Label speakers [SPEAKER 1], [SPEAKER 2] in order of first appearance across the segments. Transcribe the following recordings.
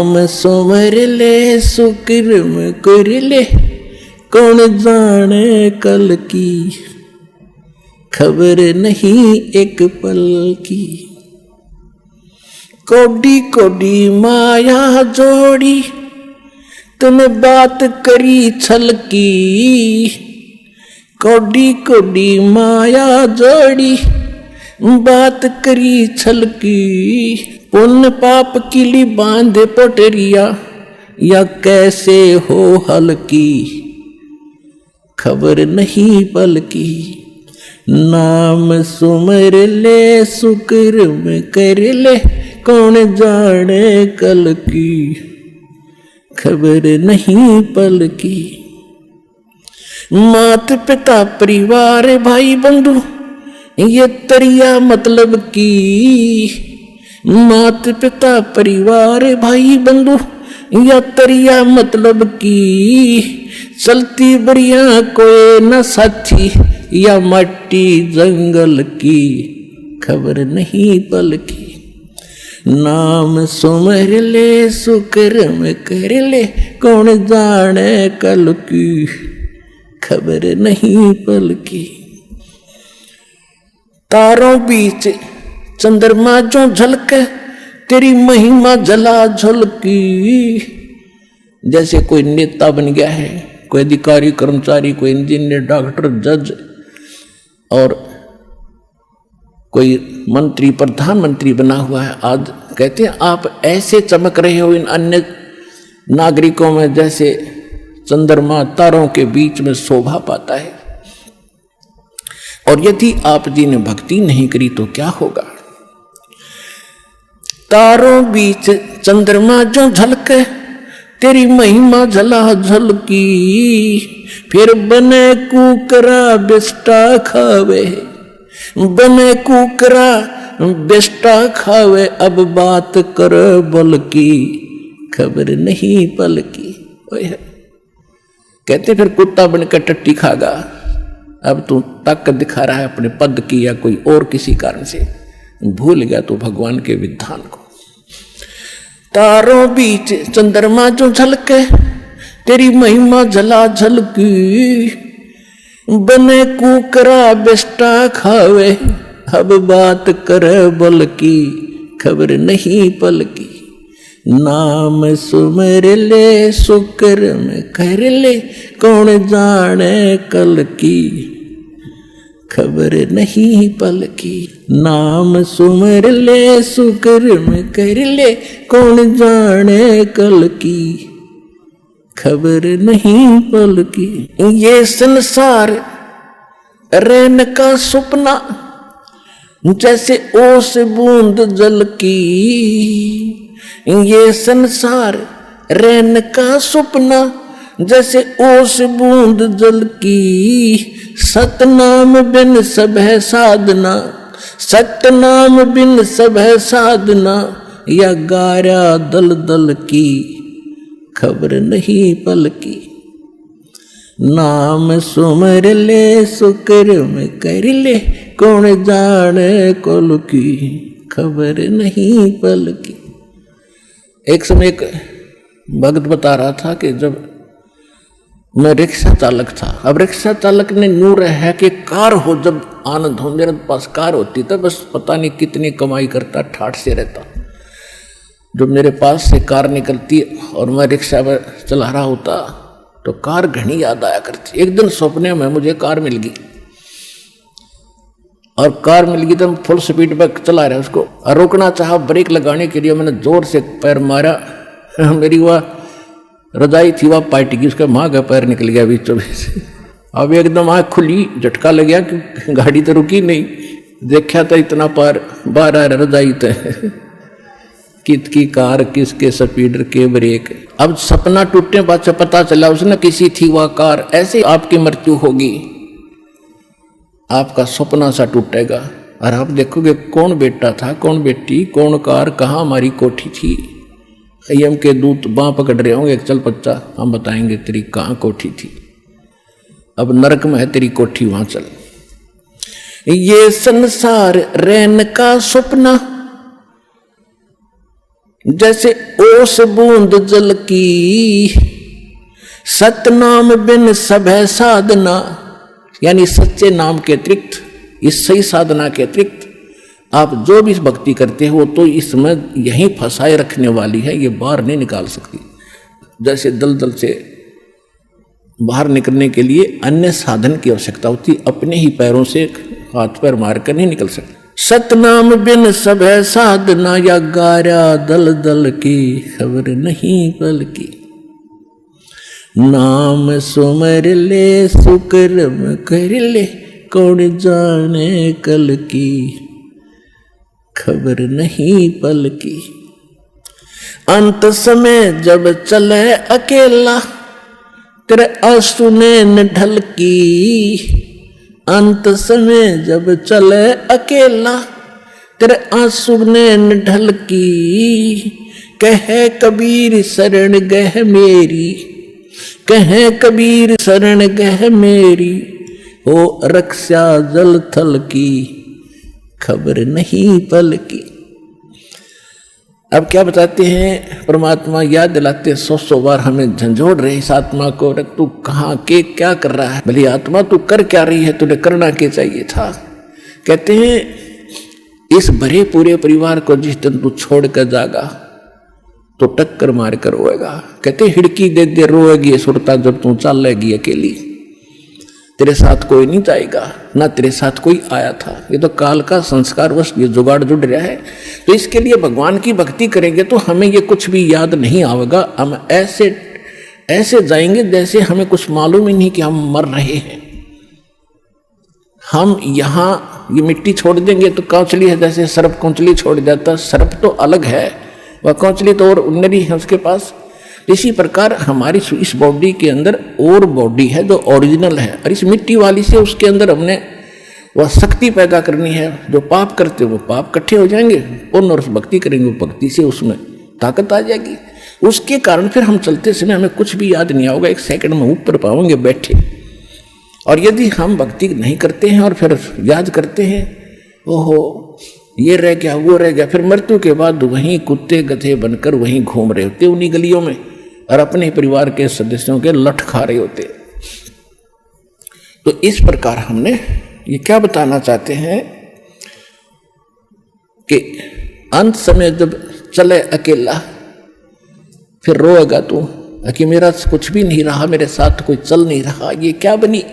[SPEAKER 1] नाम सुमर ले सुकर्म कर ले, कौन जाने कल की, खबर नहीं एक पल की। कोडी कोडी माया जोड़ी, तूने बात करी छल की। कोडी कोडी माया जोड़ी, बात करी छल की। पुण्य पाप किली बांधे पटरिया, या कैसे हो हल की, खबर नहीं पल की। नाम सुमर ले सुकर्म कर ले, कौन जाने कल की, खबर नहीं पल की। मात पिता परिवार भाई बंधु, ये तरिया मतलब की। मात पिता परिवार भाई बंधु, या तरिया मतलब की। चलती बरिया कोई न साथी, या मट्टी जंगल की, खबर नहीं पल की। नाम सुमर ले सुकर्म कर ले, कौन जाने कल की, खबर नहीं पल की। तारों बीच चंद्रमा जो झलके, तेरी महिमा जला झलकी। जैसे कोई नेता बन गया है, कोई अधिकारी कर्मचारी, कोई इंजीनियर, डॉक्टर, जज और कोई मंत्री प्रधानमंत्री बना हुआ है। आज कहते हैं आप ऐसे चमक रहे हो इन अन्य नागरिकों में, जैसे चंद्रमा तारों के बीच में शोभा पाता है। और यदि आप जी ने भक्ति नहीं करी तो क्या होगा। तारों बीच चंद्रमा जो झलके, तेरी महिमा झला झलकी। फिर बने कुकरा बिस्टा खावे, बने कुकरा बिस्टा खावे। अब बात कर बल की, खबर नहीं पल की। कहते फिर कुत्ता बनकर टट्टी खागा। अब तू ताकत दिखा रहा है अपने पद की या कोई और किसी कारण से, भूल गया तो भगवान के विधान को। तारों बीच चंद्रमा जो झलके, तेरी महिमा झला झलकी। बने कुकरा बिस्टा खावे, अब बात कर बल की, खबर नहीं पल की। नाम सुमर ले सुकर्म कर ले, कौन जाने कल की, खबर नहीं पल की। नाम सुमर ले सुकर्म कर ले, कौन जाने कल की, खबर नहीं पल की। ये संसार रहने का सपना, जैसे ओस बूंद जल की। ये संसार रहने का सपना, जैसे ओस बूंद जल की। सतनाम बिन सब है साधना, सतनाम बिन सब है साधना। या गारा दल दल की, खबर नहीं पल की। नाम सुमर ले सुकर्म कर ले, कौन जाने कल की, खबर नहीं पल की। एक समय एक भक्त बता रहा था कि जब मैं रिक्शा चालक था, अब रिक्शा चालक ने न्यूर है कि कार हो जब आनंद हो। मेरे पास कार होती तो बस पता नहीं कितनी कमाई करता, ठाठ से रहता। जब मेरे पास से कार निकलती और मैं रिक्शा पर चला रहा होता तो कार घनी याद आया करती। एक दिन सपने में मुझे कार मिल गई, और कार मिल गई तो मैं फुल स्पीड पर चला रहा उसको, और रोकना चाहा ब्रेक लगाने के लिए मैंने जोर से पैर मारा। मेरी वह रजाई थी वह पार्टी की, उसका माँ का पैर निकल गया बीचों बीच। अब एकदम आँख खुली, झटका लग गया कि गाड़ी तो रुकी नहीं। देखा तो इतना पार बाहर आ रजाई तो कित की कार, किसके स्पीडर के ब्रेक। अब सपना टूटने बाद से पता चला उसने किसी थी वह कार। ऐसे आपकी मृत्यु होगी, आपका सपना सा टूटेगा और आप देखोगे कौन बेटा था, कौन बेटी, कौन कार, कहाँ हमारी कोठी थी। यम के दूत बाँ पकड़ रहे होंगे, चल बच्चा हम बताएंगे तेरी कहाँ कोठी थी। अब नरक में है तेरी कोठी, वहां चल। ये संसार रहने का सपना, जैसे ओस बूंद जल की, सतनाम बिन सब है साधना। यानी सच्चे नाम के अतिरिक्त, इस सही साधना के अतिरिक्त आप जो भी भक्ति करते हो तो इसमें यहीं फंसाए रखने वाली है, ये बाहर नहीं निकाल सकती। जैसे दलदल से बाहर निकलने के लिए अन्य साधन की आवश्यकता होती, अपने ही पैरों से हाथ पैर मारकर नहीं निकल सकते। सतनाम बिन सब है साधना, या गारा दल दल की खबर नहीं पल की। नाम सुमर ले सुकर्म कर ले, कौन जाने कल की खबर नहीं पल की। अंत समय जब चले अकेला, तेरे आंसू ने न ढल की। अंत समय जब चले अकेला, तेरे आंसू ने न ढल की। कहे कबीर शरण गह मेरी, कहे कबीर शरण गह मेरी, हो रक्षा जल थल की खबर नहीं पल की। अब क्या बताते हैं परमात्मा, याद दिलाते 100 बार हमें झंझोड़ रहे इस आत्मा को, रख तू कहाँ के क्या कर रहा है, भली आत्मा तू कर क्या रही है, तुझे करना क्या चाहिए था। कहते हैं इस भरे पूरे परिवार को जिस दिन तू छोड़ कर जागा तो टक्कर मार कर रोएगा। कहते हिड़की दे दे रोएगी सुरता, जब तू चल लेगी अकेली, तेरे साथ कोई नहीं जाएगा, ना तेरे साथ कोई आया था। ये तो काल का संस्कार वश ये जुगाड़ जुड़ रहा है। तो इसके लिए भगवान की भक्ति करेंगे तो हमें ये कुछ भी याद नहीं आवेगा। हम ऐसे ऐसे जाएंगे जैसे हमें कुछ मालूम ही नहीं कि हम मर रहे हैं। हम यहाँ ये मिट्टी छोड़ देंगे तो कौचली है, जैसे सर्प कौचली छोड़ जाता, सर्प तो अलग है, वह कौचली तो और नरी है उसके पास। इसी प्रकार हमारी इस बॉडी के अंदर और बॉडी है जो ओरिजिनल है, और इस मिट्टी वाली से उसके अंदर हमने वह शक्ति पैदा करनी है। जो पाप करते वो पाप इकट्ठे हो जाएंगे, पुण्य और भक्ति करेंगे वो भक्ति से उसमें ताकत आ जाएगी। उसके कारण फिर हम चलते समय हमें कुछ भी याद नहीं आओगे, 1 सेकंड में ऊपर पाओगे बैठे। और यदि हम भक्ति नहीं करते हैं और फिर याद करते हैं, ओहो ये रह गया वो रह गया, फिर मृत्यु के बाद वहीं कुत्ते गधे बनकर वहीं घूम रहे होते उन्हीं गलियों में, और अपने परिवार के सदस्यों के लठ खा रहे होते। तो इस प्रकार हमने ये क्या बताना चाहते हैं कि अंत समय जब चले अकेला, फिर रोएगा तू कि मेरा कुछ भी नहीं रहा, मेरे साथ कोई चल नहीं रहा, ये क्या बनी।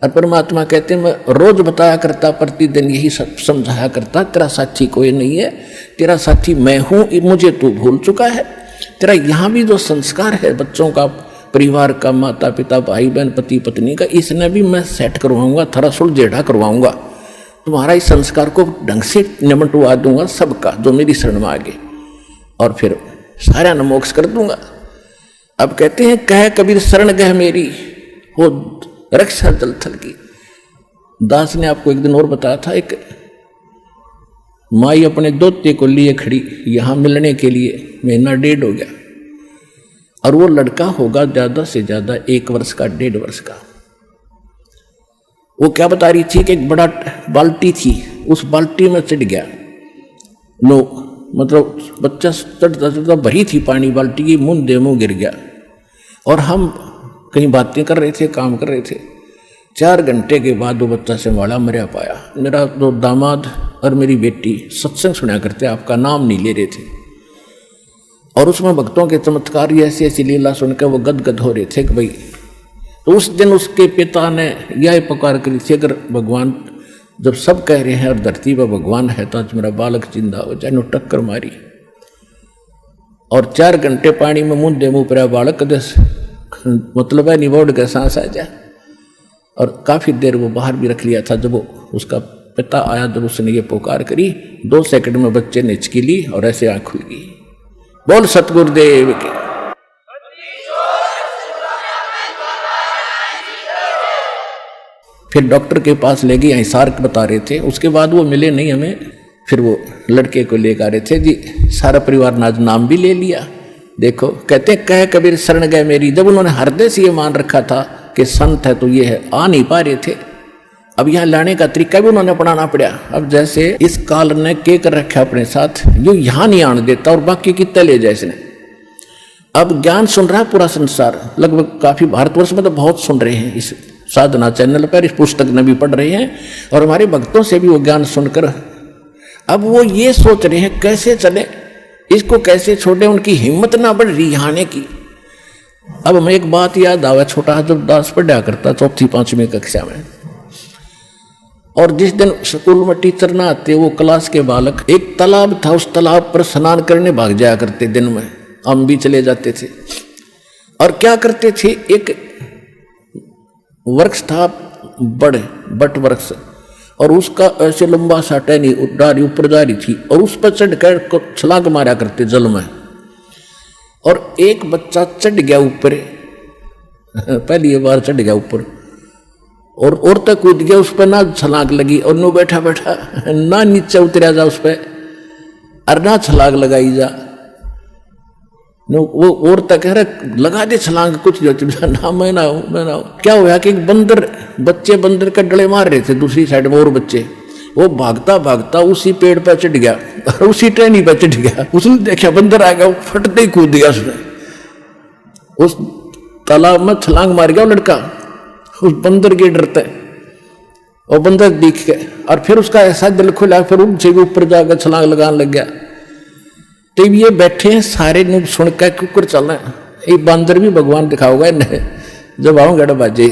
[SPEAKER 1] और परमात्मा कहते हैं मैं रोज बताया करता, प्रतिदिन यही सब समझाया करता, तेरा साथी कोई नहीं है, तेरा साथी मैं हूं, मुझे तू भूल चुका है। तेरा यहाँ भी जो संस्कार है बच्चों का, परिवार का, माता पिता भाई बहन पति पत्नी का, इसने भी मैं सेट करवाऊंगा, थोड़ा सुलझेड़ा करवाऊंगा, तुम्हारा इस संस्कार को ढंग से निमटवा दूंगा सबका जो मेरी शरण में आगे, और फिर सारा न मोक्ष कर दूंगा। अब कहते हैं कह कबीर शरण गह मेरी, हो रक्षा जल थल की। दास ने आपको एक दिन और बताया था, एक माई अपने दोते को लिए खड़ी यहां मिलने के लिए, 1.5 महीना हो गया, और वो लड़का होगा ज्यादा से ज्यादा 1 वर्ष का 1.5 वर्ष का। वो क्या बता रही थी कि एक बड़ा बाल्टी थी, उस बाल्टी में चढ़ गया, नो मतलब बच्चा चढ़ता चढ़ता भरी थी पानी बाल्टी की, मुंह गिर गया। और हम कहीं बातें कर रहे थे, काम कर रहे थे, 4 घंटे के बाद वो बच्चा से वाला मरा पाया। मेरा दो दामाद और मेरी बेटी सत्संग सुना करते, आपका नाम नहीं ले रहे थे, और उसमें भक्तों के चमत्कार ऐसी ऐसी लीला सुनकर वो गदगद हो रहे थे कि भाई। तो उस दिन उसके पिता ने यह पुकार करी थी, अगर भगवान जब सब कह रहे हैं और धरती पर भगवान है तो आज मेरा बालक जिंदा हो जाए। टक्कर मारी और 4 घंटे पानी में मुंह पर बालक दस मतलब है निबोड़ के सांस आ जाए। और काफ़ी देर वो बाहर भी रख लिया था। जब वो उसका पिता आया, जब उसने ये पुकार करी, 2 सेकंड में बच्चे ने हिचकी ली और ऐसे आँख खुल गई। बोल सतगुरुदेव के। फिर डॉक्टर के पास ले गए, हिसार बता रहे थे। उसके बाद वो मिले नहीं हमें, फिर वो लड़के को लेकर आ रहे थे जी। सारा परिवार ने आज नाम भी ले लिया। देखो कहते कह कबीर शरण गए मेरी। जब उन्होंने हृदय से ये मान रखा था कि संत है तो ये है, आ नहीं पा रहे थे, अब यहाँ लाने का तरीका भी उन्होंने अपनाना पड़ा। अब जैसे इस काल ने के कर रखा अपने साथ, जो यहाँ नहीं आने देता और बाकी कितने ले जाए इसने। अब ज्ञान सुन रहा है पूरा संसार, लगभग काफी भारतवर्ष में तो बहुत सुन रहे हैं इस साधना चैनल पर, इस पुस्तक में भी पढ़ रहे हैं और हमारे भक्तों से भी वो ज्ञान सुनकर अब वो ये सोच रहे हैं कैसे चले, इसको कैसे छोड़े, उनकी हिम्मत ना बढ़ रही आने की। अब हमें एक बात याद आवा, छोटा जब दास पढ़ा करता 4वीं 5वीं कक्षा में, और जिस दिन स्कूल में टीचर ना आते वो क्लास के बालक, एक तालाब था, उस तालाब पर स्नान करने भाग जाया करते दिन में, हम भी चले जाते थे। और क्या करते थे, एक वृक्ष था बट वृक्ष, और उसका ऐसे लंबा सा टहनी डारी ऊपर जा रही थी, और उस पर चढ़कर छलांग मारा करते जल में। और एक बच्चा चढ़ गया ऊपर, पहली बार चढ़ गया ऊपर, और तक कूद गया, उस पर ना छलांग लगी, और नो बैठा बैठा ना नीचे उतरा जा उस पर, और ना छलांग लगाई जा। नो वो और तक कह रहे लगा दे छलांग, कुछ ना मैं ना हूं। क्या हुआ कि एक बंदर, बच्चे बंदर का डले मार रहे थे दूसरी साइड में, और बच्चे वो भागता भागता उसी पेड़ पर चढ़ गया और उसी टहनी पर चढ़ गया। उसने देखा बंदर आ गया, वो फटते ही कूद गया उसमें, उस तालाब में छलांग मार गया वो लड़का उस बंदर के डरते। और बंदर दिख गया, और फिर उसका ऐसा दिल खुला, फिर उनसे भी ऊपर जाकर छलांग लगाने लग गया। तो ये बैठे हैं सारे ने सुनकर कुकर चलना, ये बंदर भी भगवान दिखाओगा इन्हें जब आऊंगा बाजे।